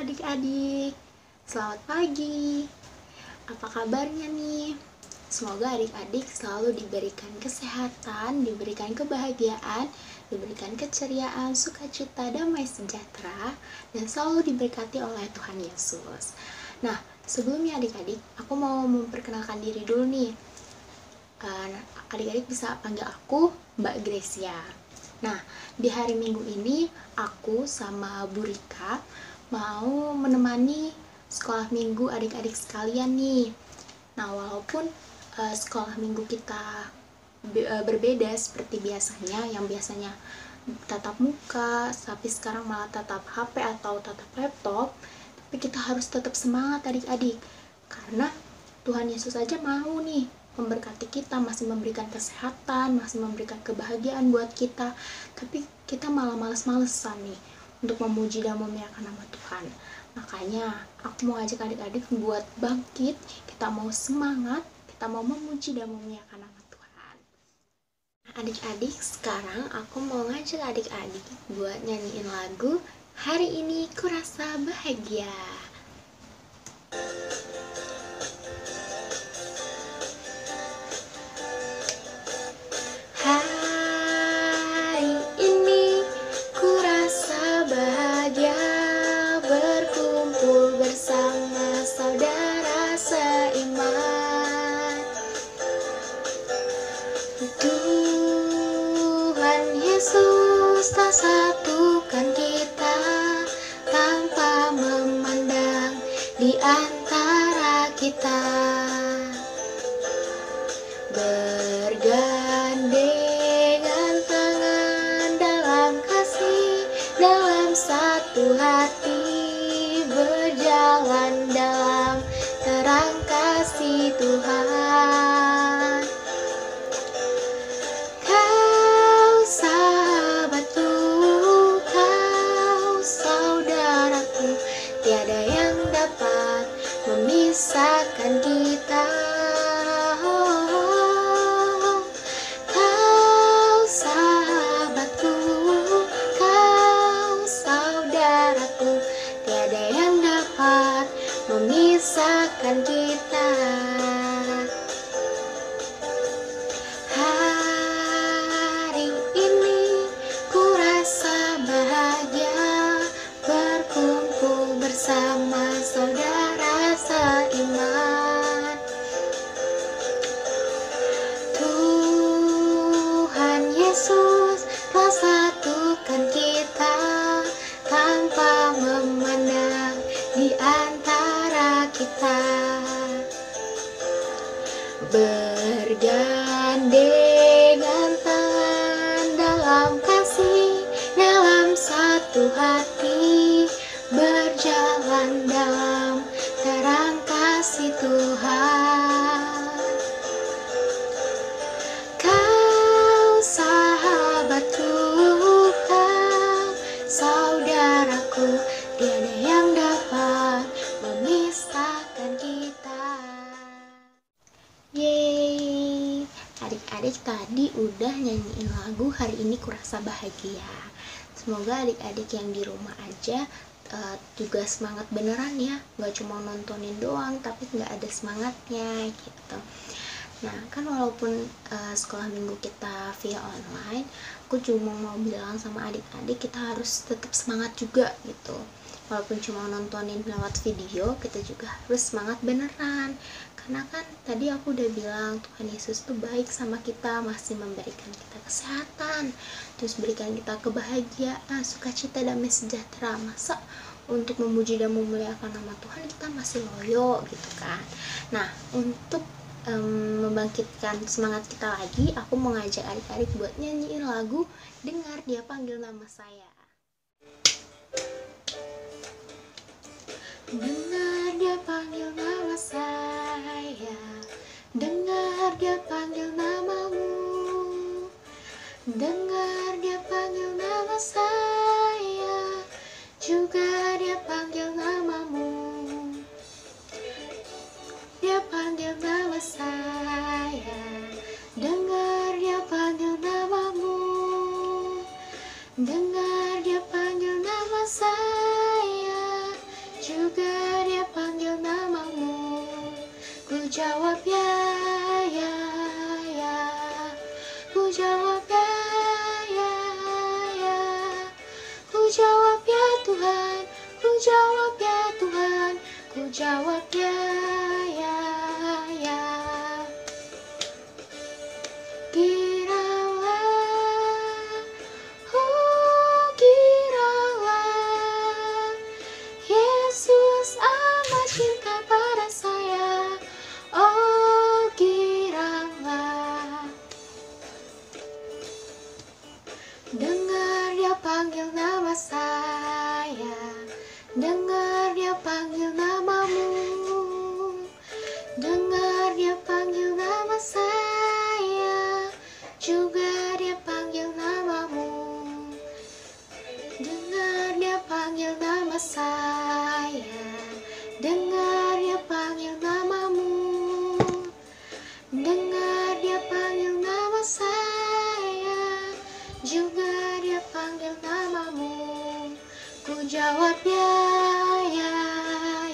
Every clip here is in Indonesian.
adik-adik, selamat pagi. Apa kabarnya nih? Semoga adik-adik selalu diberikan kesehatan, diberikan kebahagiaan, diberikan keceriaan, sukacita, damai sejahtera, dan selalu diberkati oleh Tuhan Yesus. Nah, sebelumnya adik-adik, aku mau memperkenalkan diri dulu nih. Adik-adik bisa panggil aku Mbak Gracia. Nah, di hari Minggu ini aku sama Bu Rika mau menemani sekolah minggu adik-adik sekalian nih. Nah, walaupun sekolah minggu kita berbeda seperti biasanya, yang biasanya tatap muka, tapi sekarang malah tatap HP atau tatap laptop, tapi kita harus tetap semangat adik-adik, karena Tuhan Yesus aja mau nih memberkati kita, masih memberikan kesehatan, masih memberikan kebahagiaan buat kita, tapi kita malah males-malesan nih untuk memuji dan memuliakan nama Tuhan. Makanya aku mau ajak adik-adik buat bangkit, kita mau semangat, kita mau memuji dan memuliakan nama Tuhan. Adik-adik, sekarang aku mau ngajak adik-adik buat nyanyiin lagu Hari Ini Kurasa Bahagia. Hari ini kurasa bahagia berkumpul bersama saudara seiman. Tuhan Yesus tak satukan kita tanpa memandang di antara kita. Bergandengan tangan dalam kasih, dalam satu hati, berjalan dalam terang kasih Tuhan. Kau sahabatku, kau saudaraku, tiada yang dapat memisahkan kita. Memisahkan kita. Hari ini kurasa bahagia berkumpul bersama saudara seiman. Tuhan Yesus telah satukan kita tanpa memandang di antara kita. Bergandengan tangan dalam kasih, dalam satu hati, berjalan dalam terang kasih Tuhan. Kau sahabatku, kau saudaraku, tiada yang dapat memisahkan kita. Yeay, adik-adik tadi udah nyanyiin lagu Hari Ini Kurasa Bahagia. Semoga adik-adik yang di rumah aja juga semangat beneran ya, gak cuma nontonin doang tapi gak ada semangatnya gitu. Nah, kan walaupun sekolah minggu kita via online, aku cuma mau bilang sama adik-adik kita harus tetap semangat juga gitu. Walaupun cuma nontonin lewat video, kita juga harus semangat beneran. Karena kan tadi aku udah bilang Tuhan Yesus tuh baik sama kita, masih memberikan kita kesehatan, terus berikan kita kebahagiaan, sukacita, damai sejahtera. Masa untuk memuji dan memuliakan nama Tuhan kita masih loyo gitu kan. Nah, untuk membangkitkan semangat kita lagi, aku mau ngajak adik-adik buat nyanyiin lagu Dengar Dia Panggil Nama Saya. Dengar Dia panggil nama saya, dengar Dia panggil namamu, dengar Dia panggil nama saya, juga Dia panggil namamu. Dia panggil nama saya, dengar Dia panggil namamu, dengar Dia panggil nama saya, jawab ya, ya, ya. Ku jawab ya, ya, ya. Ku jawab ya Tuhan, ku jawab ya Tuhan, ku jawab ya, ya, ya. Giralah, oh giralah, Yesus amat cinta pada saya. Oh giralah, dengar dia panggil nama saya, dengar dia panggil namamu, dengar dia panggil nama saya, juga dia panggil namamu. Dengar dia panggil nama saya, dengar dia panggil namamu, dengar dia panggil nama saya, juga dia panggil namamu. Ku jawab ya, ya,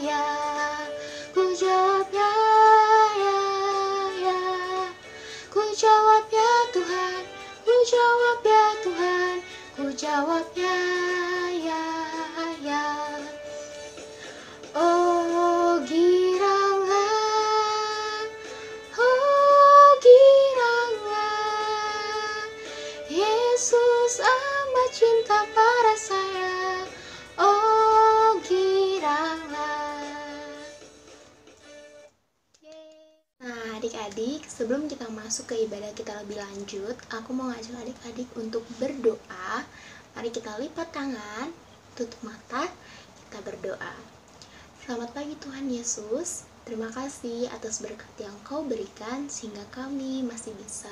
ya. Ku jawab ya, ya, ya. Ku jawab ya Tuhan, ku jawab ya Tuhan, ku jawab ya, ya, ya. Oh giranglah, oh giranglah, Yesus amat cinta pada saya. Oh giranglah. Nah adik-adik, sebelum kita masuk ke ibadah kita lebih lanjut, aku mau ngajak adik-adik untuk berdoa. Mari kita lipat tangan, tutup mata, kita berdoa. Selamat pagi Tuhan Yesus, terima kasih atas berkat yang Kau berikan sehingga kami masih bisa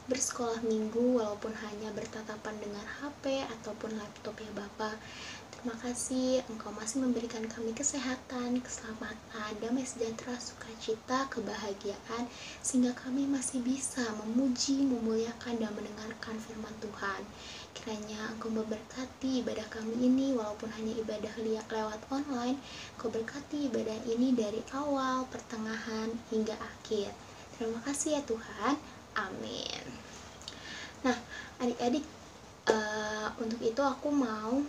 bersekolah minggu walaupun hanya bertatapan dengan HP ataupun laptop ya Bapak. Terima kasih Engkau masih memberikan kami kesehatan, keselamatan, damai sejahtera, sukacita, kebahagiaan, sehingga kami masih bisa memuji, memuliakan, dan mendengarkan firman Tuhan. Kiranya Engkau memberkati ibadah kami ini, walaupun hanya ibadah lewat online. Engkau berkati ibadah ini dari awal, pertengahan, hingga akhir. Terima kasih ya Tuhan. Amin. Nah adik-adik, untuk itu aku mau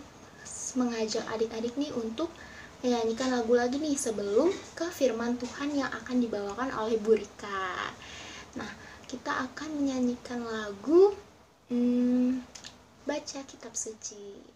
mengajak adik-adik nih untuk menyanyikan lagu lagi nih sebelum ke firman Tuhan yang akan dibawakan oleh Bu Rika. Nah, kita akan menyanyikan lagu Baca Kitab Suci.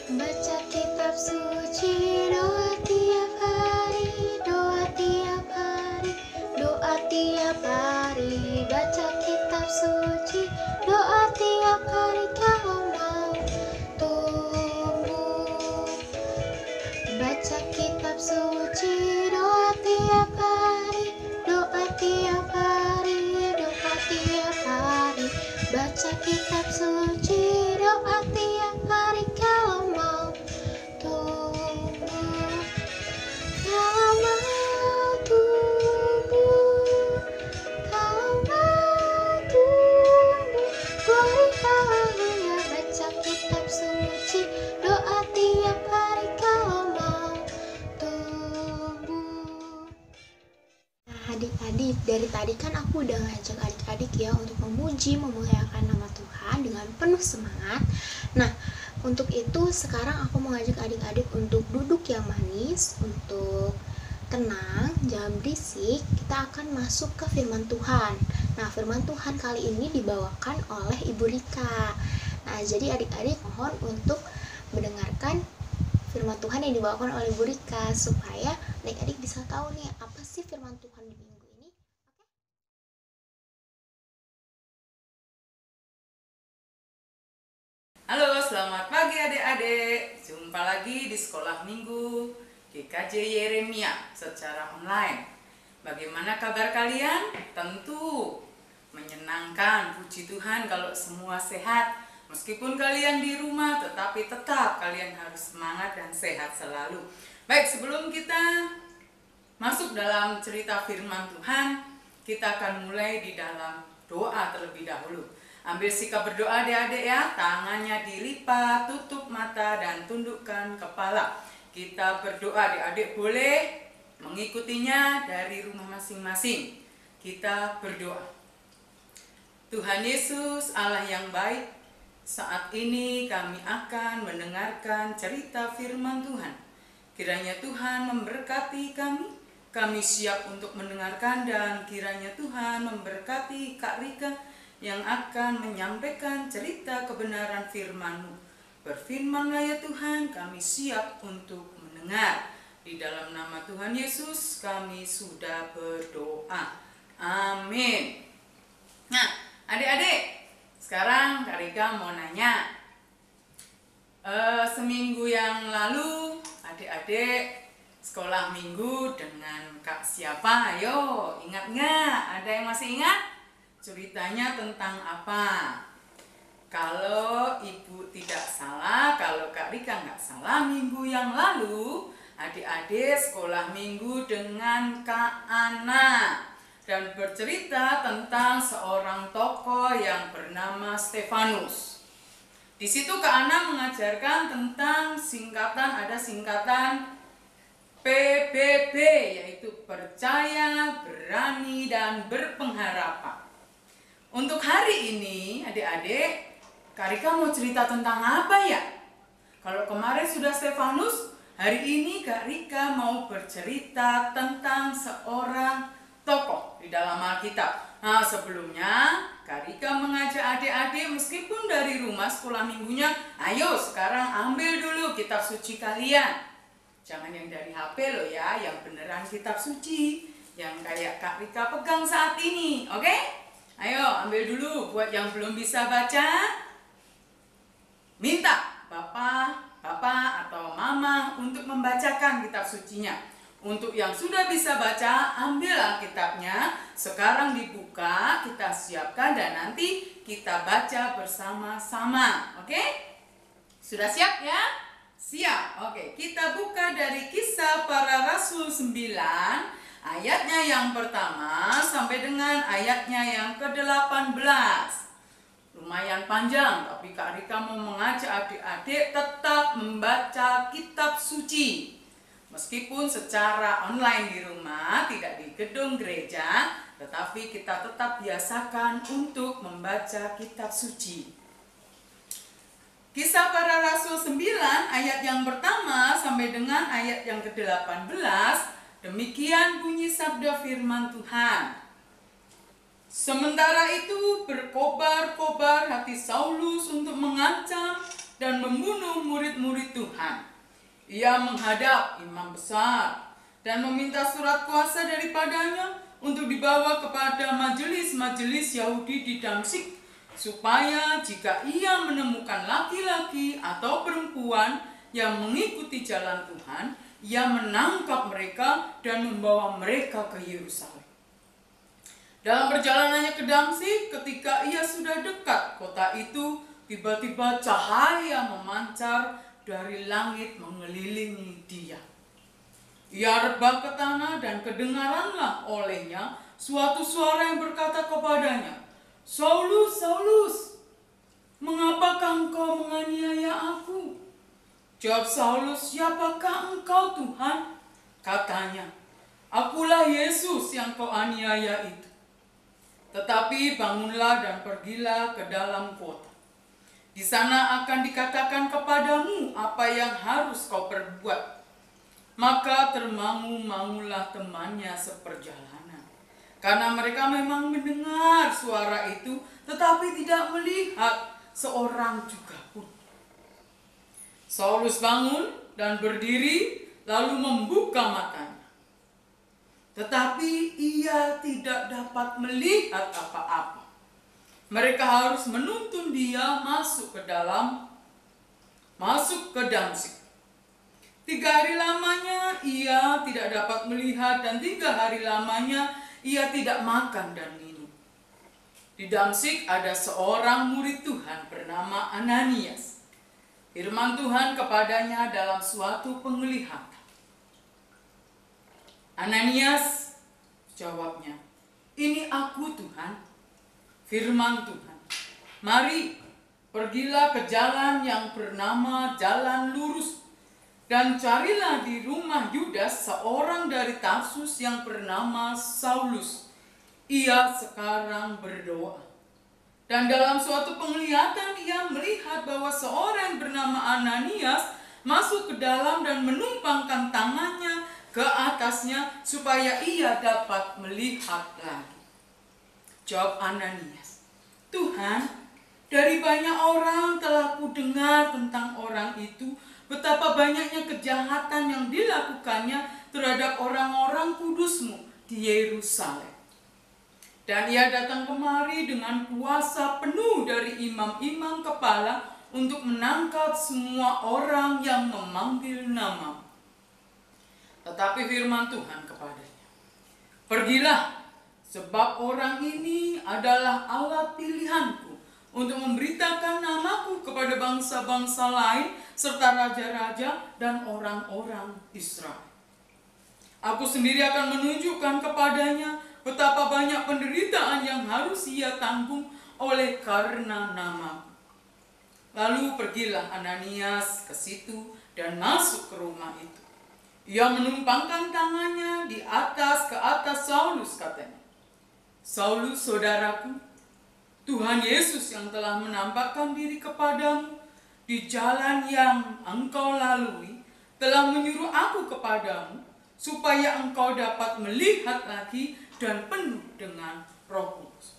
Baca kitab suci, doa tiap hari, doa tiap hari, doa tiap hari. Baca kitab suci, doa tiap hari kalau mau tumbuh. Baca kitab suci, doa tiap hari, doa tiap hari, doa tiap hari. Baca kitab suci, doa tiap hari kalau mau tumbuh, kalau mau tumbuh, kalau mau tumbuh. Glory haleluya. Baca kitab suci, doa tiap hari kalau mau tumbuh. Nah adik-adik, dari tadi kan aku udah ngajak adik-adik ya untuk memuji, memuliakan nama Tuhan dengan penuh semangat. Nah untuk itu sekarang aku mau ngajak adik-adik untuk duduk yang manis, untuk tenang, jangan berisik. Kita akan masuk ke firman Tuhan. Nah firman Tuhan kali ini dibawakan oleh Ibu Rika. Nah jadi adik-adik mohon untuk mendengarkan firman Tuhan yang dibawakan oleh Bu Rika supaya adik-adik bisa tahu nih apa sih firman Tuhan di minggu ini. Halo, selamat pagi adik-adik. Jumpa lagi di sekolah minggu GKJ Yeremia secara online. Bagaimana kabar kalian? Tentu menyenangkan, puji Tuhan kalau semua sehat. Meskipun kalian di rumah, tetapi tetap kalian harus semangat dan sehat selalu. Baik, sebelum kita masuk dalam cerita firman Tuhan, kita akan mulai di dalam doa terlebih dahulu. Ambil sikap berdoa adik-adik ya, tangannya dilipat, tutup mata dan tundukkan kepala. kita berdoa. Adik-adik boleh mengikutinya dari rumah masing-masing. Kita berdoa. Tuhan Yesus, Allah yang baik, saat ini kami akan mendengarkan cerita firman Tuhan. Kiranya Tuhan memberkati kami. Kami siap untuk mendengarkan, dan kiranya Tuhan memberkati Kak Rika yang akan menyampaikan cerita kebenaran firman-Mu. Berfirmanlah ya Tuhan, kami siap untuk mendengar. Di dalam nama Tuhan Yesus kami sudah berdoa. Amin. Nah, adik-adik, sekarang Kak Rika mau nanya. Seminggu yang lalu adik-adik sekolah minggu dengan Kak siapa? Ayo, ingat nggak? Ada yang masih ingat? Ceritanya tentang apa? Kalau Ibu tidak salah, kalau Kak Rika nggak salah, minggu yang lalu adik-adik sekolah minggu dengan Kak Ana dan bercerita tentang seorang tokoh yang bernama Stefanus. Di situ Kak Ana mengajarkan tentang ada singkatan PBB, yaitu percaya, berani, dan berpengharapan. Untuk hari ini, adik-adik, Kak Rika mau cerita tentang apa ya? Kalau kemarin sudah Stefanus, hari ini Kak Rika mau bercerita tentang seorang tokoh di dalam Alkitab. Nah, sebelumnya Kak Rika mengajak adik-adik meskipun dari rumah sekolah minggunya, ayo sekarang ambil dulu kitab suci kalian. Jangan yang dari HP loh ya, yang beneran kitab suci, yang kayak Kak Rika pegang saat ini, oke? Ayo ambil dulu. Buat yang belum bisa baca, minta bapak atau mama untuk membacakan kitab sucinya. Untuk yang sudah bisa baca, ambil Alkitabnya, sekarang dibuka, kita siapkan dan nanti kita baca bersama-sama, oke? Sudah siap ya? Siap. Oke, kita buka dari Kisah Para Rasul 9, ayatnya yang pertama sampai dengan ayatnya yang ke-18. Lumayan panjang, tapi Kak Rika mau mengajak adik-adik tetap membaca kitab suci. Meskipun secara online di rumah, tidak di gedung gereja, tetapi kita tetap biasakan untuk membaca kitab suci. Kisah Para Rasul 9 ayat yang pertama sampai dengan ayat yang ke-18, demikian bunyi sabda firman Tuhan. Sementara itu berkobar-kobar hati Saulus untuk mengancam dan membunuh murid-murid Tuhan. Ia menghadap imam besar dan meminta surat kuasa daripadanya untuk dibawa kepada majelis-majelis Yahudi di Damsyik, supaya jika ia menemukan laki-laki atau perempuan yang mengikuti jalan Tuhan, ia menangkap mereka dan membawa mereka ke Yerusalem. Dalam perjalanannya ke Damsyik, ketika ia sudah dekat kota itu, tiba-tiba cahaya memancar dari langit mengelilingi dia. Ia rebah ke tanah dan kedengaranlah olehnya suatu suara yang berkata kepadanya, "Saulus, Saulus, mengapakah engkau menganiaya aku?" Jawab Saulus, "Siapakah engkau, Tuhan?" Katanya, "Akulah Yesus yang kau aniaya itu. Tetapi bangunlah dan pergilah ke dalam kota. Di sana akan dikatakan kepadamu apa yang harus kau perbuat." Maka termangu-mangulah temannya seperjalanan, karena mereka memang mendengar suara itu, tetapi tidak melihat seorang juga pun. Saulus bangun dan berdiri, lalu membuka matanya. Tetapi ia tidak dapat melihat apa-apa. Mereka harus menuntun dia masuk ke Damsyik. 3 hari lamanya ia tidak dapat melihat, dan 3 hari lamanya ia tidak makan dan minum. Di Damsyik ada seorang murid Tuhan bernama Ananias. Firman Tuhan kepadanya dalam suatu penglihatan. Ananias, jawabnya, "Ini aku, Tuhan." Firman Tuhan, "Mari, pergilah ke jalan yang bernama Jalan Lurus, Dan carilah di rumah Yudas seorang dari Tarsus yang bernama Saulus. Ia sekarang berdoa. Dan dalam suatu penglihatan ia melihat bahwa seorang yang bernama Ananias masuk ke dalam dan menumpangkan tangannya ke atasnya supaya ia dapat melihat lagi. Jawab Ananias, "Tuhan, dari banyak orang telah kudengar tentang orang itu, betapa banyaknya kejahatan yang dilakukannya terhadap orang-orang kudus-Mu di Yerusalem. Dan ia datang kemari dengan kuasa penuh dari imam-imam kepala untuk menangkap semua orang yang memanggil nama-Mu." Tetapi firman Tuhan kepadanya, "Pergilah, sebab orang ini adalah alat pilihan-Ku untuk memberitakan nama-Ku kepada bangsa-bangsa lain serta raja-raja dan orang-orang Israel. Aku sendiri akan menunjukkan kepadanya betapa banyak penderitaan yang harus ia tanggung oleh karena nama-Ku." Lalu pergilah Ananias ke situ dan masuk ke rumah itu. Ia menumpangkan tangannya ke atas Saulus, katanya, "Saulus, saudaraku, Tuhan Yesus yang telah menampakkan diri kepadamu di jalan yang engkau lalui telah menyuruh aku kepadamu supaya engkau dapat melihat lagi dan penuh dengan Roh Kudus."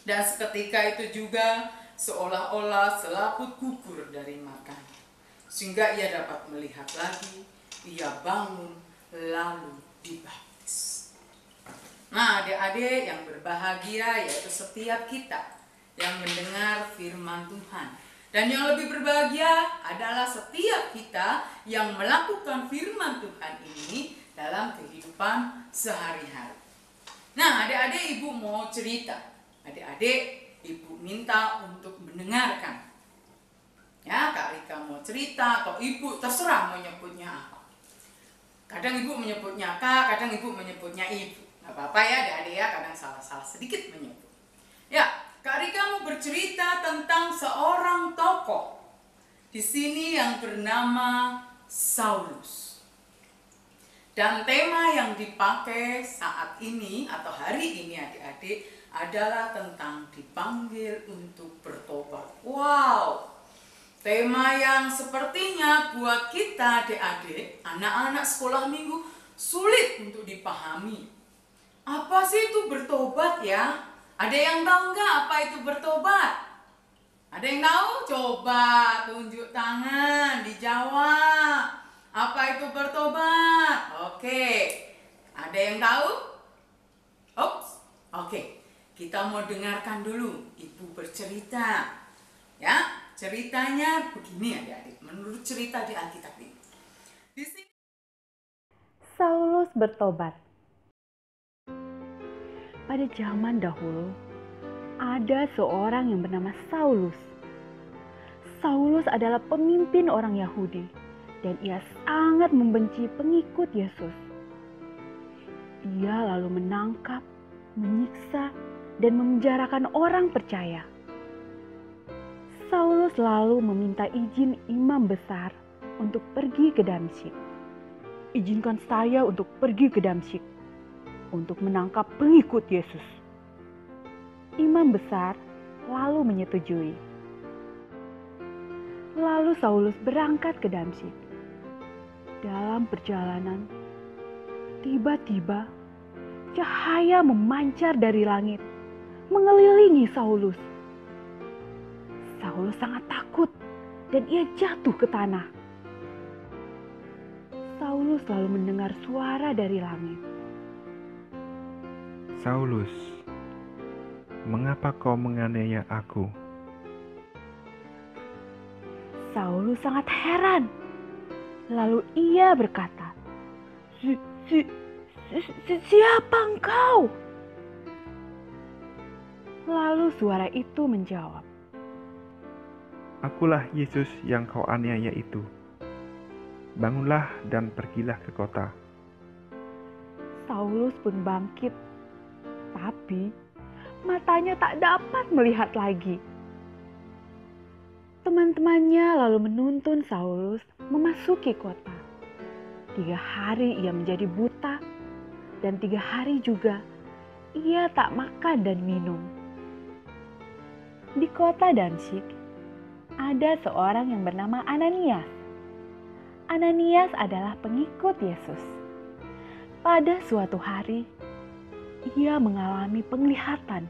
Dan seketika itu juga seolah-olah selaput gugur dari matanya, sehingga ia dapat melihat lagi. Ia bangun lalu dibaptis. Nah, adik-adik yang berbahagia, yaitu setiap kita yang mendengar firman Tuhan. Dan yang lebih berbahagia adalah setiap kita yang melakukan firman Tuhan ini dalam kehidupan sehari-hari. Nah, adik-adik, ibu mau cerita. Adik-adik, ibu minta untuk mendengarkan. Ya, Kak Rika mau cerita atau ibu terserah mau nyebutnya apa. Kadang ibu menyebutnya Kak, kadang ibu menyebutnya ibu. Gak apa-apa ya adik-adik ya, kadang salah-salah sedikit menyebut. Ya, Kak Rika mau bercerita tentang seorang tokoh di sini yang bernama Saulus. Dan tema yang dipakai saat ini atau hari ini adik-adik adalah tentang dipanggil untuk bertobat. Wow! Tema yang sepertinya buat kita adik-adik, anak-anak sekolah minggu sulit untuk dipahami. Apa sih itu bertobat ya? Ada yang tahu nggak apa itu bertobat? Ada yang tahu? Coba tunjuk tangan, dijawab. Apa itu bertobat? Oke. Ada yang tahu? Ops. Oke. Kita mau dengarkan dulu ibu bercerita. Ya. Ceritanya begini adik-adik, menurut cerita di Alkitab ini. Di sini Saulus bertobat. Pada zaman dahulu, ada seorang yang bernama Saulus. Saulus adalah pemimpin orang Yahudi dan ia sangat membenci pengikut Yesus. Ia lalu menangkap, menyiksa, dan memenjarakan orang percaya. Saulus lalu meminta izin imam besar untuk pergi ke Damsyik. "Izinkan saya untuk pergi ke Damsyik untuk menangkap pengikut Yesus." Imam besar lalu menyetujui. Lalu Saulus berangkat ke Damsyik. Dalam perjalanan, tiba-tiba cahaya memancar dari langit, mengelilingi Saulus. Saulus sangat takut dan ia jatuh ke tanah. Saulus lalu mendengar suara dari langit. "Saulus, mengapa kau menganiaya aku?" Saulus sangat heran. Lalu ia berkata, Siapa engkau?" Lalu suara itu menjawab, "Akulah Yesus yang kau aniaya itu. Bangunlah dan pergilah ke kota." Saulus pun bangkit, tapi matanya tak dapat melihat lagi. Teman-temannya lalu menuntun Saulus memasuki kota. 3 hari ia menjadi buta, dan 3 hari juga ia tak makan dan minum. Di kota Damsyik ada seorang yang bernama Ananias. Ananias adalah pengikut Yesus. Pada suatu hari, ia mengalami penglihatan.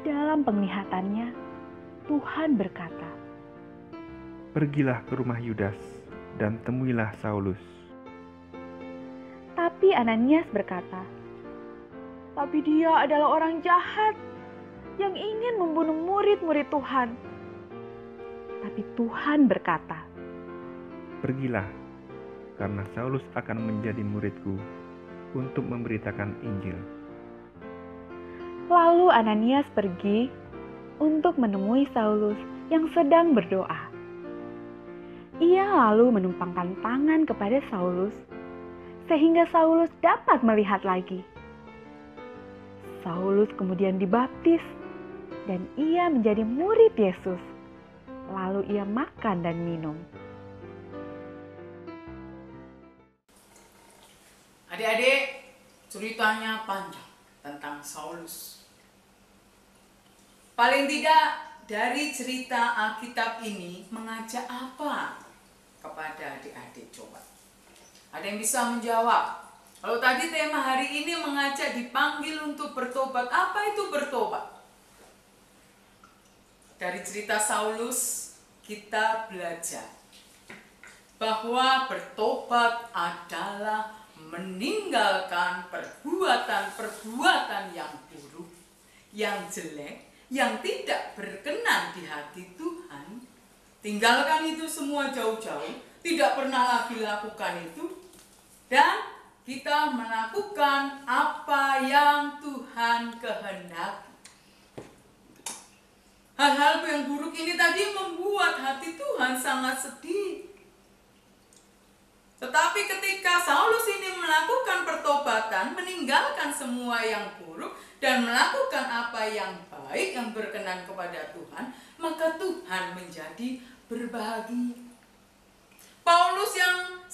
Dalam penglihatannya, Tuhan berkata, Pergilah ke rumah Yudas dan temuilah Saulus. tapi Ananias berkata, "Tapi dia adalah orang jahat yang ingin membunuh murid-murid Tuhan." Tapi Tuhan berkata, Pergilah, karena Saulus akan menjadi muridku untuk memberitakan Injil. Lalu Ananias pergi untuk menemui Saulus yang sedang berdoa. Ia lalu menumpangkan tangan kepada Saulus, sehingga Saulus dapat melihat lagi. Saulus kemudian dibaptis, dan ia menjadi murid Yesus. Lalu ia makan dan minum. Adik-adik, ceritanya panjang tentang Saulus. Paling tidak dari cerita Alkitab ini mengajak apa kepada adik-adik, coba? Ada yang bisa menjawab? Kalau tadi tema hari ini mengajak dipanggil untuk bertobat, apa itu bertobat? Dari cerita Saulus kita belajar bahwa bertobat adalah meninggalkan perbuatan-perbuatan yang buruk, yang jelek, yang tidak berkenan di hati Tuhan. Tinggalkan itu semua jauh-jauh, tidak pernah lagi lakukan itu, dan kita melakukan apa yang Tuhan kehendaki. Hal-hal yang buruk ini tadi membuat hati Tuhan sangat sedih. Tetapi ketika Saulus ini melakukan pertobatan, meninggalkan semua yang buruk dan melakukan apa yang baik yang berkenan kepada Tuhan, maka Tuhan menjadi berbahagia.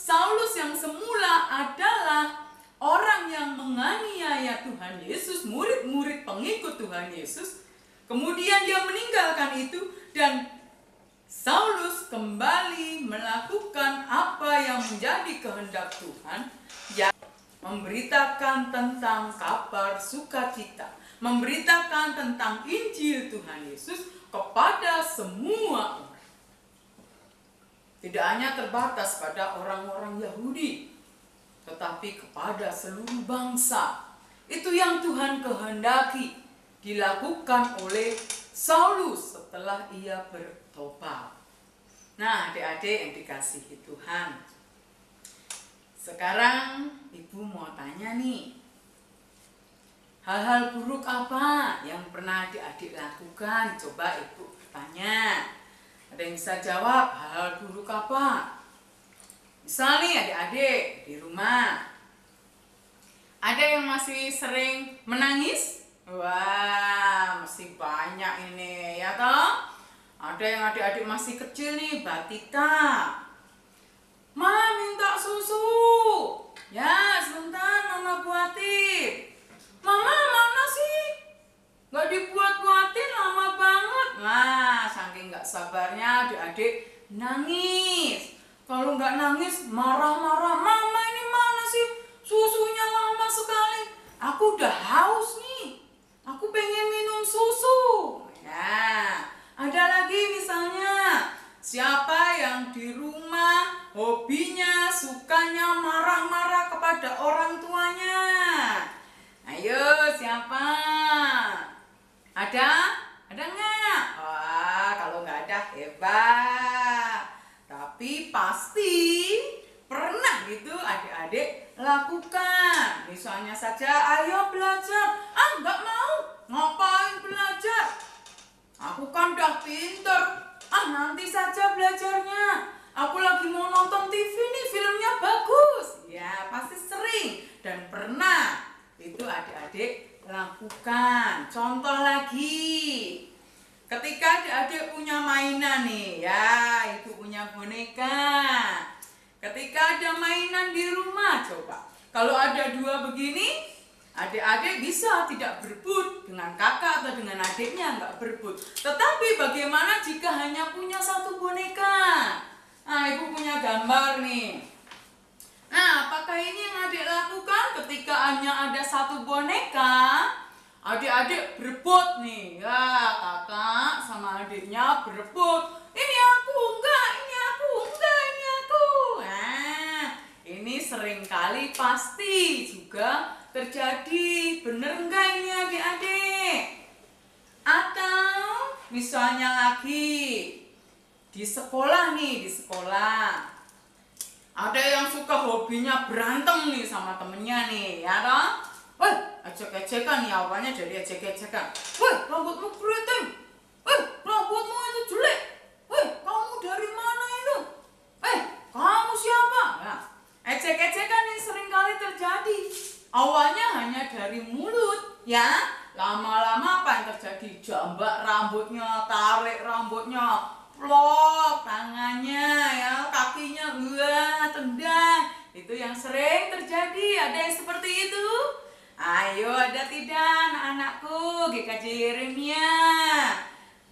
Saulus yang semula adalah orang yang menganiaya Tuhan Yesus, murid-murid pengikut Tuhan Yesus, kemudian dia meninggalkan itu dan Saulus kembali melakukan apa yang menjadi kehendak Tuhan, yang memberitakan tentang kabar sukacita, memberitakan tentang Injil Tuhan Yesus kepada semua orang. Tidak hanya terbatas pada orang-orang Yahudi, tetapi kepada seluruh bangsa. Itu yang Tuhan kehendaki dilakukan oleh Saulus setelah ia bertobat. Nah, adik-adik yang dikasihi Tuhan, sekarang ibu mau tanya nih, hal-hal buruk apa yang pernah adik-adik lakukan? Coba ibu tanya. Ada yang bisa jawab hal-hal buruk apa? Misalnya adik-adik di rumah, ada yang masih sering menangis? Wah, masih banyak ini, ya toh? Ada yang adik-adik masih kecil nih, Batika. Ma, minta susu. Ya, sebentar mama buatin. Mama, mana sih? Gak dibuat-buatin, lama banget. Nah, saking gak sabarnya adik-adik nangis. Kalau gak nangis, marah-marah. Mama, ini mana sih? Susunya lama sekali. Aku udah haus nih. Aku pengen minum susu. Ya, ada lagi misalnya, siapa yang di rumah hobinya, sukanya marah-marah kepada orang tuanya? Ayo, siapa? Ada? Ada nggak? Wah, kalau nggak ada hebat. Tapi pasti pernah gitu adik-adik lakukan. Misalnya saja, ayo belajar. Ah, nggak mau. Ngapain belajar? Aku kan udah pinter. Ah, nanti saja belajarnya. Aku lagi mau nonton TV nih, filmnya bagus. Ya, pasti sering dan pernah itu adik-adik lakukan. Contoh lagi, ketika adik-adik punya mainan nih, ya ibu punya boneka. Ketika ada mainan di rumah, coba kalau ada dua begini, adik-adik bisa tidak berebut dengan kakak atau dengan adiknya, nggak berebut. Tetapi bagaimana jika hanya punya satu boneka? Nah, ibu punya gambar nih. Nah, apakah ini yang adik lakukan ketika hanya ada satu boneka? Adik-adik berebut nih, ya kakak sama adiknya berebut. Ini aku, enggak, ini aku, enggak, ini aku. Nah, ini seringkali pasti juga terjadi. Bener enggak ini adik-adik? Atau misalnya lagi di sekolah nih, di sekolah. Ada yang suka hobinya berantem nih sama temennya nih, ya toh? Woi, ejek-ejekan nih, awalnya jadi ejek-ejekan. Woi, rambutmu keriting. Woi, rambutmu itu jelek. Woi, kamu dari mana itu? Kamu siapa? Nah, ejek-ejekan ini seringkali terjadi. Awalnya hanya dari mulut, ya. Lama-lama apa yang terjadi? Jambak rambutnya, tarik rambutnya, plok tangannya, ya, kakinya, wah, tendang. Itu yang sering terjadi. Ada yang seperti itu? Ayo, ada tidak anak-anakku GKJ Yeremia?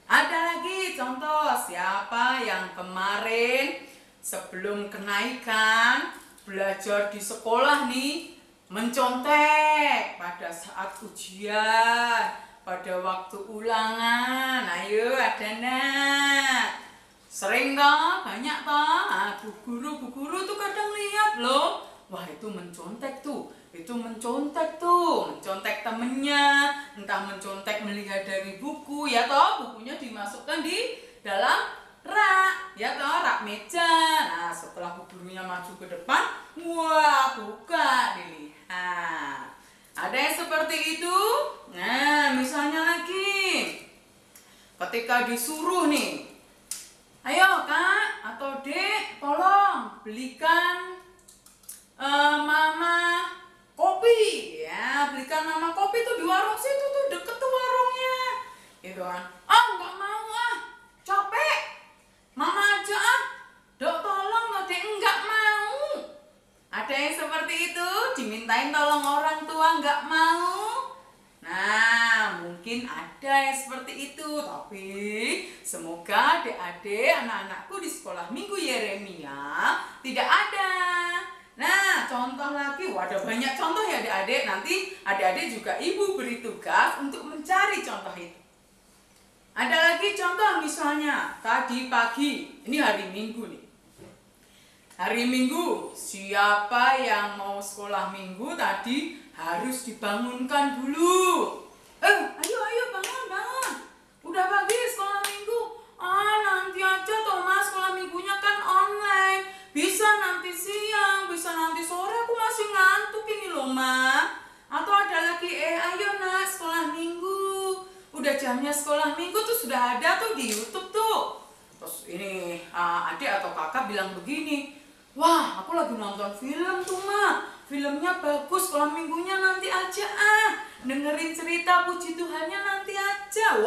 Ada lagi contoh, siapa yang kemarin sebelum kenaikan belajar di sekolah nih mencontek pada saat ujian, pada waktu ulangan? Ayo, ada nak? Sering toh? Banyak toh? Nah, bu guru tuh kadang lihat loh. Wah, itu mencontek tuh. Itu mencontek tuh. Mencontek temennya. Entah mencontek melihat dari buku, ya toh? Bukunya dimasukkan di dalam rak, ya toh? Rak meja. Nah, setelah bu gurunya maju ke depan, wah, buka, dilihat. Ada yang seperti itu? Nah, misalnya lagi ketika disuruh nih, ayo kak atau dek, tolong belikan mama kopi, ya, belikan mama kopi tuh di warung situ tuh, deket tuh warungnya, gitu kan. Nggak mau capek, mama aja dok, tolong loh dek, nggak mau. Ada yang seperti itu, dimintain tolong orang tua nggak mau. Nah, mungkin ada yang seperti itu, tapi semoga adik-adik, anak-anakku di sekolah minggu Yeremia tidak ada. Nah, contoh lagi, ada banyak contoh ya adik-adik. Nanti adik-adik juga ibu beri tugas untuk mencari contoh itu. Ada lagi contoh, misalnya tadi pagi, ini hari Minggu nih. Hari Minggu, siapa yang mau sekolah Minggu tadi harus dibangunkan dulu. Ayo bangun. Udah pagi sekolah Minggu. Nanti aja toh mas, sekolah minggunya kan online. Bisa nanti siang, bisa nanti sore, aku masih ngantuk ini loh ma. Atau ada lagi, ayo nak sekolah Minggu. Udah jamnya sekolah Minggu tuh sudah ada tuh di YouTube tuh. Terus ini adik atau kakak bilang begini, wah, aku lagi nonton film tuh, Ma. Filmnya bagus, sekolah minggunya nanti aja dengerin cerita puji Tuhannya nanti aja.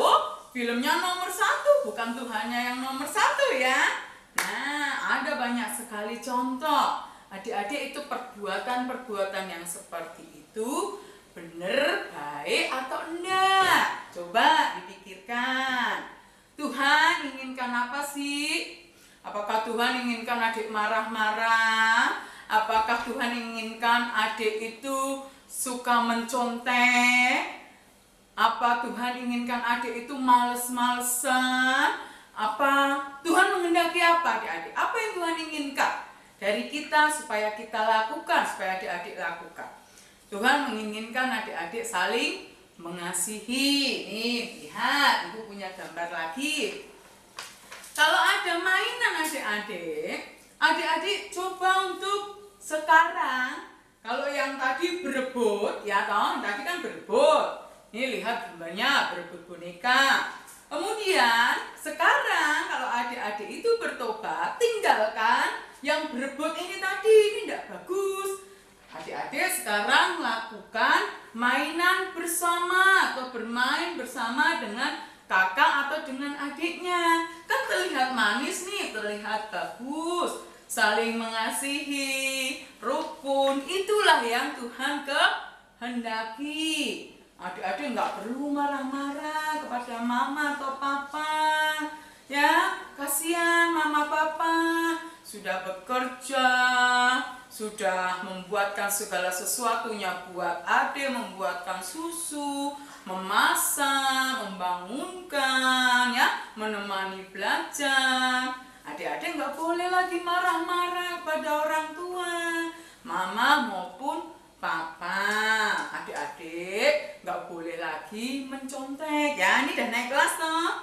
Filmnya nomor 1, bukan Tuhannya yang nomor 1 ya. Nah, ada banyak sekali contoh. Adik-adik itu perbuatan-perbuatan yang seperti itu benar, baik atau enggak? Coba dipikirkan. Tuhan inginkan apa sih? Apakah Tuhan inginkan adik marah-marah? Apakah Tuhan inginkan adik itu suka mencontek? Apa Tuhan inginkan adik itu males-malesan? Apa Tuhan menghendaki apa adik-adik? Apa yang Tuhan inginkan dari kita supaya kita lakukan, supaya adik-adik lakukan? Tuhan menginginkan adik-adik saling mengasihi. Nih, lihat, ibu punya gambar lagi. Kalau ada mainan adik-adik coba untuk sekarang, kalau yang tadi berebut, ya toh, tadi kan berebut. Ini lihat gambarnya, berebut boneka. Kemudian sekarang kalau adik-adik itu bertobat, tinggalkan yang berebut ini tadi, ini tidak bagus. Adik-adik sekarang lakukan mainan bersama atau bermain bersama dengan kakak atau dengan adiknya. Kan terlihat manis nih, terlihat bagus, saling mengasihi, rukun. Itulah yang Tuhan kehendaki. Adik-adik nggak perlu marah-marah kepada mama atau papa. Ya, kasihan mama papa sudah bekerja, sudah membuatkan segala sesuatunya buat adik, membuatkan susu, memasak, membangunkan, ya, menemani belajar. Adik-adik nggak boleh lagi marah-marah pada orang tua, mama maupun papa. Adik-adik nggak boleh lagi mencontek. Ya, ini udah naik kelas toh.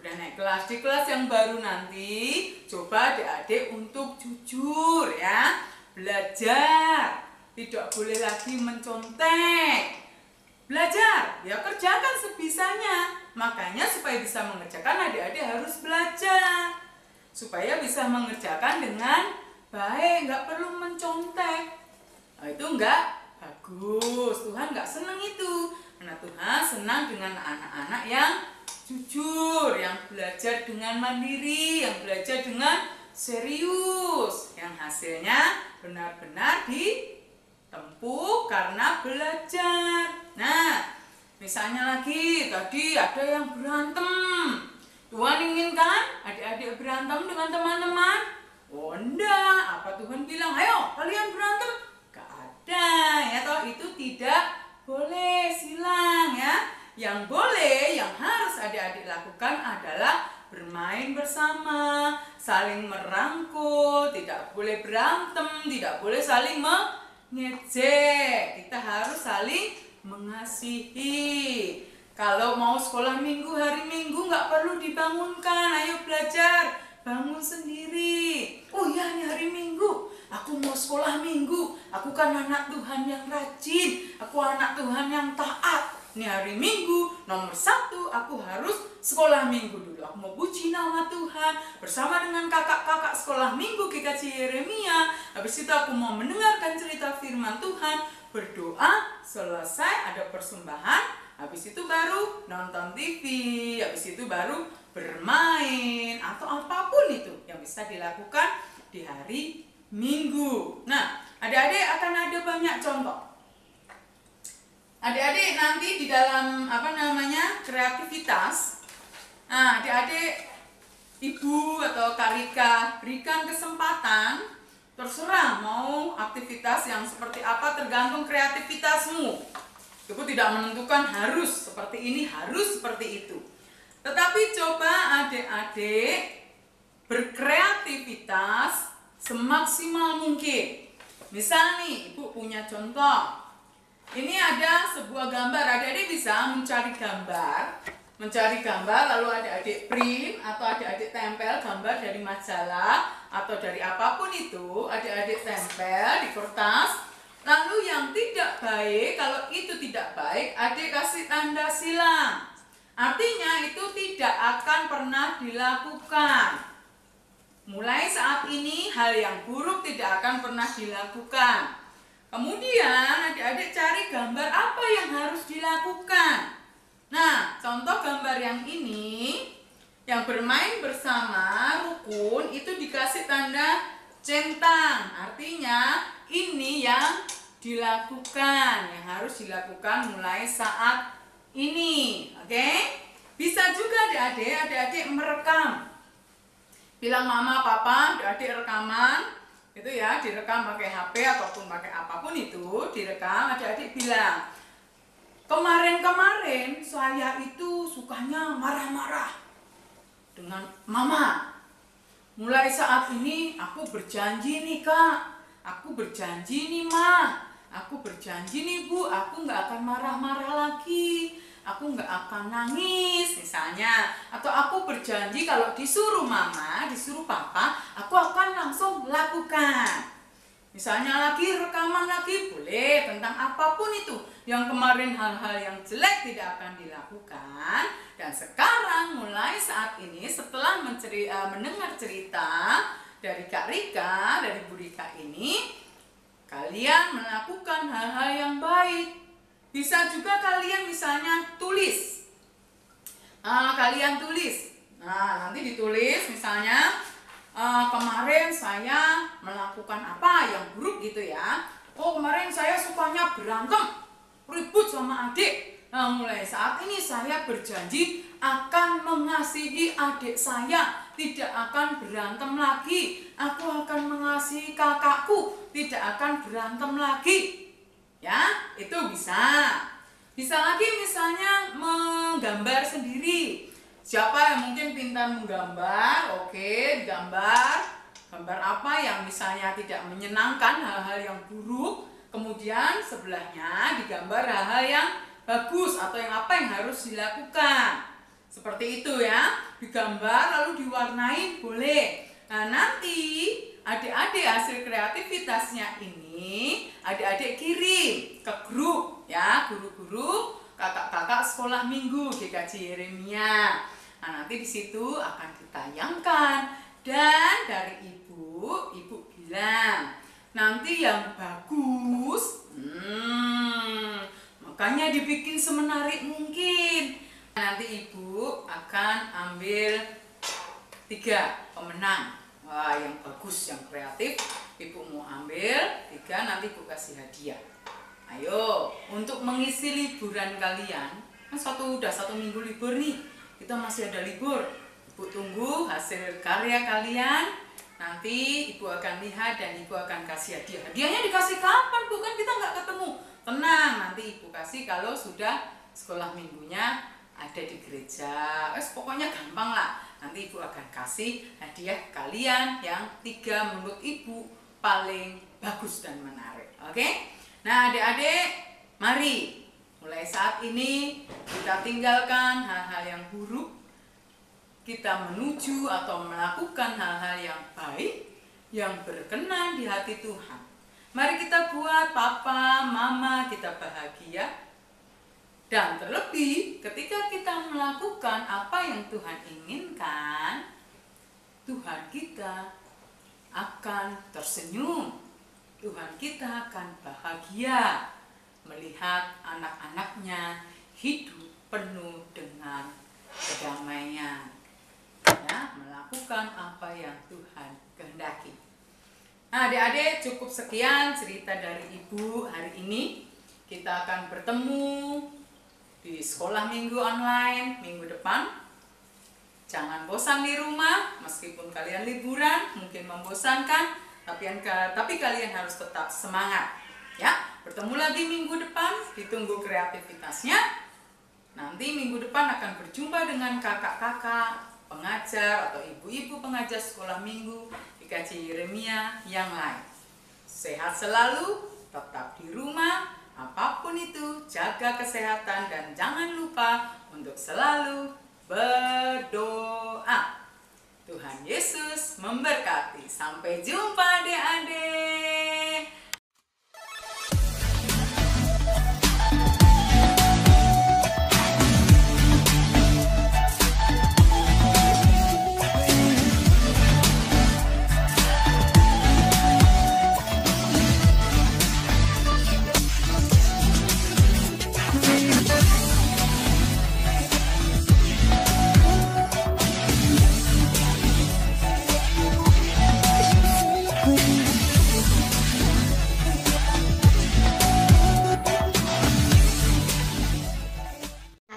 Udah naik kelas. Di kelas yang baru nanti coba adik-adik untuk jujur, ya, belajar. Tidak boleh lagi mencontek. Belajar, ya kerjakan sebisanya. Makanya supaya bisa mengerjakan, adik-adik harus belajar. Supaya bisa mengerjakan dengan baik, nggak perlu mencontek. Nah, itu nggak bagus. Tuhan nggak senang itu. Karena Tuhan senang dengan anak-anak yang jujur, yang belajar dengan mandiri, yang belajar dengan serius, yang hasilnya benar-benar ditempuh karena belajar. Nah, misalnya lagi tadi ada yang berantem. Tuhan inginkan adik-adik berantem dengan teman-teman? Oh enggak, apa Tuhan bilang, ayo kalian berantem? Gak ada, ya toh, itu tidak boleh, silang, ya. Yang boleh, yang harus adik-adik lakukan adalah bermain bersama, saling merangkul, tidak boleh berantem, tidak boleh saling mengejek. Kita harus saling mengasihi. Kalau mau sekolah minggu, hari minggu nggak perlu dibangunkan, ayo belajar, bangun sendiri. Oh ya, ini hari minggu, aku mau sekolah minggu, aku kan anak Tuhan yang rajin, aku anak Tuhan yang taat. Ini hari minggu, nomor 1 aku harus sekolah minggu dulu. Aku mau puji nama Tuhan bersama dengan kakak-kakak sekolah minggu GKJ Yeremia. Habis itu aku mau mendengarkan cerita firman Tuhan, berdoa, selesai ada persembahan. Habis itu baru nonton TV, habis itu baru bermain atau apapun itu yang bisa dilakukan di hari Minggu. Nah, adik-adik akan ada banyak contoh. Adik-adik nanti di dalam kreativitas, nah adik-adik, ibu atau Kak Rika berikan kesempatan, terserah mau aktivitas yang seperti apa, tergantung kreativitasmu. Ibu tidak menentukan harus seperti ini, harus seperti itu. Tetapi coba adik-adik berkreativitas semaksimal mungkin. Misal nih, ibu punya contoh. Ini ada sebuah gambar, adik-adik bisa mencari gambar, lalu adik-adik print atau adik-adik tempel gambar dari majalah atau dari apapun itu, adik-adik tempel di kertas. Lalu yang tidak baik, kalau itu tidak baik, adik kasih tanda silang. Artinya itu tidak akan pernah dilakukan. Mulai saat ini hal yang buruk tidak akan pernah dilakukan. Kemudian adik-adik cari gambar apa yang harus dilakukan. Nah, contoh gambar yang ini, yang bermain bersama rukun itu dikasih tanda centang. Artinya ini yang dilakukan, yang harus dilakukan mulai saat ini. Oke? Bisa juga adik-adik merekam. Bilang mama, papa, adik-adik rekaman. Itu ya, direkam pakai HP ataupun pakai apapun itu, direkam, adik-adik bilang, kemarin-kemarin saya itu sukanya marah-marah dengan mama. Mulai saat ini aku berjanji nih kak, aku berjanji nih ma, aku berjanji nih bu, aku nggak akan marah-marah lagi, aku nggak akan nangis misalnya. Atau aku berjanji kalau disuruh mama, disuruh papa, aku akan langsung lakukan. Misalnya lagi rekaman lagi, boleh tentang apapun itu. Yang kemarin hal-hal yang jelek tidak akan dilakukan. Dan sekarang mulai saat ini setelah mendengar cerita dari Kak Rika, dari Bu Rika ini, kalian melakukan hal-hal yang baik. Bisa juga kalian misalnya tulis kalian tulis. Nah, nanti ditulis misalnya kemarin saya melakukan apa yang buruk gitu ya. Oh, kemarin saya sukanya berantem, ribut sama adik. Nah, mulai saat ini saya berjanji akan mengasihi adik saya, tidak akan berantem lagi. Aku akan mengasihi kakakku, tidak akan berantem lagi. Ya, itu bisa. Bisa lagi misalnya menggambar sendiri. Siapa yang mungkin pintar menggambar? Oke, gambar. Gambar apa yang misalnya tidak menyenangkan, hal-hal yang buruk. Kemudian sebelahnya digambar hal-hal yang bagus atau yang apa yang harus dilakukan. Seperti itu ya. Digambar lalu diwarnai boleh. Nah, nanti adik-adik hasil kreativitasnya ini adik-adik kirim ke grup ya, guru-guru, kakak-kakak sekolah minggu GKJ Yeremia. Nah, nanti di situ akan ditayangkan dan dari ibu bilang nanti yang bagus, makanya dibikin semenarik mungkin. Nanti ibu akan ambil 3 pemenang. Wah, yang bagus, yang kreatif, ibu mau ambil 3, nanti ibu kasih hadiah. Ayo, untuk mengisi liburan kalian, kan udah 1 minggu libur nih, kita masih ada libur. Ibu tunggu hasil karya kalian, nanti ibu akan lihat dan ibu akan kasih hadiah. Hadiahnya dikasih kapan, Bu? Kan kita nggak ketemu. Tenang, nanti ibu kasih kalau sudah sekolah minggunya ada di gereja. Pokoknya gampang lah. Nanti ibu akan kasih hadiah kalian yang 3 menurut ibu paling bagus dan menarik. Oke? Nah, adik-adik, mari mulai saat ini kita tinggalkan hal-hal yang buruk. Kita menuju atau melakukan hal-hal yang baik, yang berkenan di hati Tuhan. Mari kita buat papa, mama kita bahagia. Dan terlebih ketika kita melakukan apa yang Tuhan inginkan, Tuhan kita akan tersenyum. Tuhan kita akan bahagia melihat anak-anaknya hidup penuh dengan kedamaian. Ya, melakukan apa yang Tuhan kehendaki. Nah, adik-adik, cukup sekian cerita dari ibu hari ini. Kita akan bertemu di sekolah minggu online minggu depan. Jangan bosan di rumah, meskipun kalian liburan mungkin membosankan, tapi kalian harus tetap semangat ya. Bertemu lagi minggu depan, ditunggu kreativitasnya. Nanti minggu depan akan berjumpa dengan kakak-kakak pengajar atau ibu-ibu pengajar sekolah minggu GKJ Yeremia yang lain. Sehat selalu, tetap di rumah. Apapun itu, jaga kesehatan dan jangan lupa untuk selalu berdoa. Tuhan Yesus memberkati. Sampai jumpa adik-adik.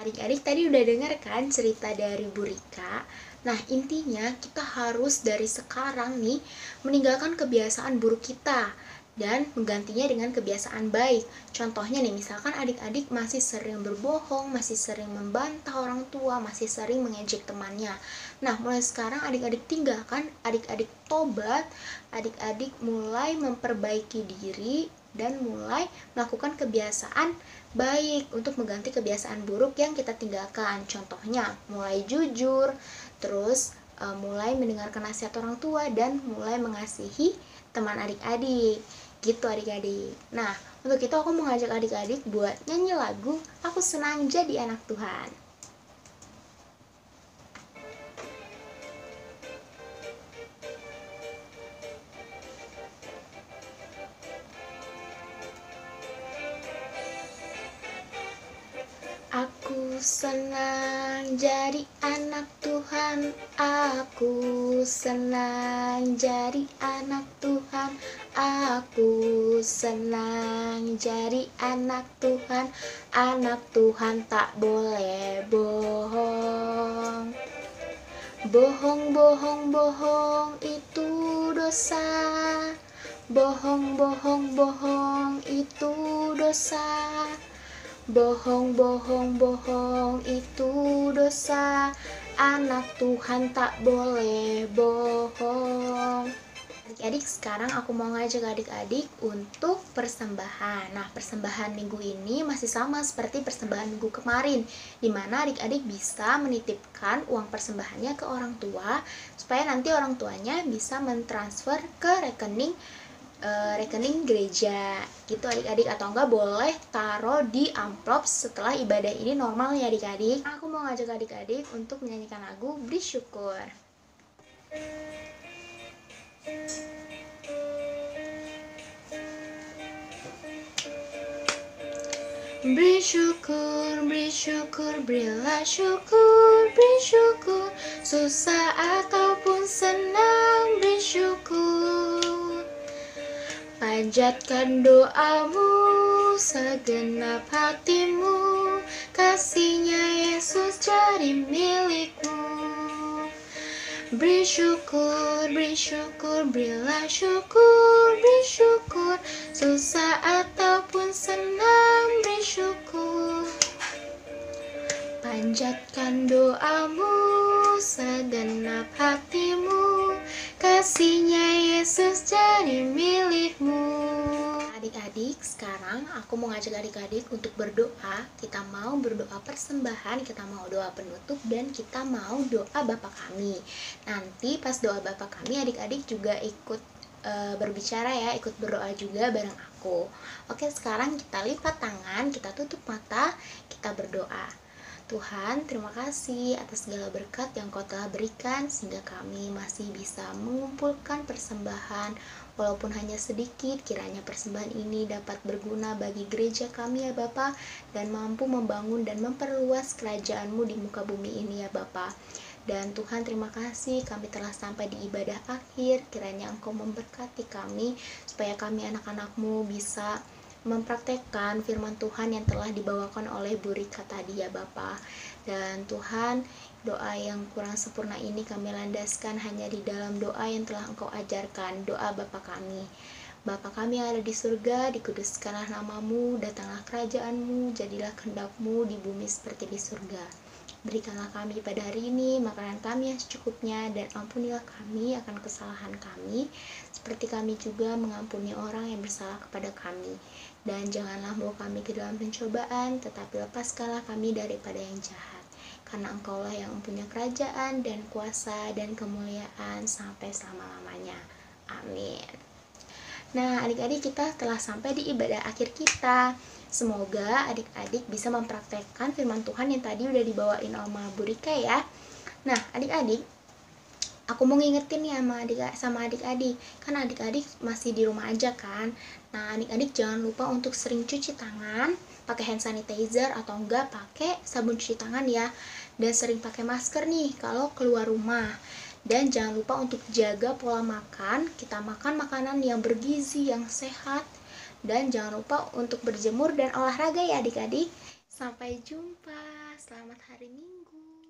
Adik-adik tadi udah dengar kan cerita dari Bu Rika. Nah, intinya kita harus dari sekarang nih meninggalkan kebiasaan buruk kita dan menggantinya dengan kebiasaan baik. Contohnya nih, misalkan adik-adik masih sering berbohong, masih sering membantah orang tua, masih sering mengejek temannya. Nah, mulai sekarang adik-adik tinggalkan, adik-adik tobat, adik-adik mulai memperbaiki diri dan mulai melakukan kebiasaan baik untuk mengganti kebiasaan buruk yang kita tinggalkan. Contohnya, mulai jujur, terus mulai mendengarkan nasihat orang tua dan mulai mengasihi teman adik-adik. Gitu adik-adik. Nah, untuk itu aku mengajak adik-adik buat nyanyi lagu Aku Senang Jadi Anak Tuhan. Aku senang jadi anak Tuhan, aku senang jadi anak Tuhan, aku senang jadi anak Tuhan. Anak Tuhan tak boleh bohong. Bohong, bohong, bohong itu dosa. Bohong, bohong, bohong itu dosa. Bohong, bohong, bohong itu dosa. Anak Tuhan tak boleh bohong. Adik-adik, sekarang aku mau ngajak adik-adik untuk persembahan. Nah, persembahan minggu ini masih sama seperti persembahan minggu kemarin, dimana adik-adik bisa menitipkan uang persembahannya ke orang tua, supaya nanti orang tuanya bisa mentransfer ke rekening gereja gitu adik-adik, atau enggak boleh taruh di amplop setelah ibadah ini normal ya adik-adik. Aku mau ngajak adik-adik untuk menyanyikan lagu Beri Syukur. Beri syukur, beri syukur, berilah syukur, beri syukur, susah ataupun senang, beri syukur. Panjatkan doamu, segenap hatimu, kasihnya Yesus jadi milikmu. Beri syukur, berilah syukur, beri syukur, susah ataupun senang, beri syukur. Panjatkan doamu, segenap hatimu, kasihnya Yesus jadi milikmu. Adik-adik, sekarang aku mau ngajak adik-adik untuk berdoa. Kita mau berdoa persembahan, kita mau doa penutup, dan kita mau doa Bapa Kami. Nanti pas doa Bapa Kami, adik-adik juga ikut berbicara ya, ikut berdoa juga bareng aku. Oke, sekarang kita lipat tangan, kita tutup mata, kita berdoa. Tuhan, terima kasih atas segala berkat yang Kau telah berikan sehingga kami masih bisa mengumpulkan persembahan walaupun hanya sedikit. Kiranya persembahan ini dapat berguna bagi gereja kami ya Bapa, dan mampu membangun dan memperluas kerajaan-Mu di muka bumi ini ya Bapa. Dan Tuhan, terima kasih kami telah sampai di ibadah akhir. Kiranya Engkau memberkati kami supaya kami anak-anak-Mu bisa mempraktekkan firman Tuhan yang telah dibawakan oleh Bu Rika tadi ya Bapa. Dan Tuhan, doa yang kurang sempurna ini kami landaskan hanya di dalam doa yang telah Engkau ajarkan, doa Bapa kami. Bapa kami yang ada di surga, dikuduskanlah nama-Mu, datanglah kerajaan-Mu, jadilah kehendak-Mu di bumi seperti di surga. Berikanlah kami pada hari ini makanan kami yang secukupnya, dan ampunilah kami akan kesalahan kami, seperti kami juga mengampuni orang yang bersalah kepada kami. Dan janganlah membawa kami ke dalam pencobaan, tetapi lepaskanlah kami daripada yang jahat. Karena Engkaulah yang mempunyai kerajaan dan kuasa dan kemuliaan sampai selama-lamanya. Amin. Nah, adik-adik, kita telah sampai di ibadah akhir kita. Semoga adik-adik bisa mempraktekkan firman Tuhan yang tadi udah dibawain sama Bu Rika ya. Nah, adik-adik, aku mau ngingetin nih sama adik-adik, kan adik-adik masih di rumah aja kan. Nah, adik-adik jangan lupa untuk sering cuci tangan, pakai hand sanitizer atau enggak pakai sabun cuci tangan ya. Dan sering pakai masker nih kalau keluar rumah. Dan jangan lupa untuk jaga pola makan, kita makan makanan yang bergizi, yang sehat. Dan jangan lupa untuk berjemur dan olahraga ya adik-adik. Sampai jumpa, selamat hari Minggu.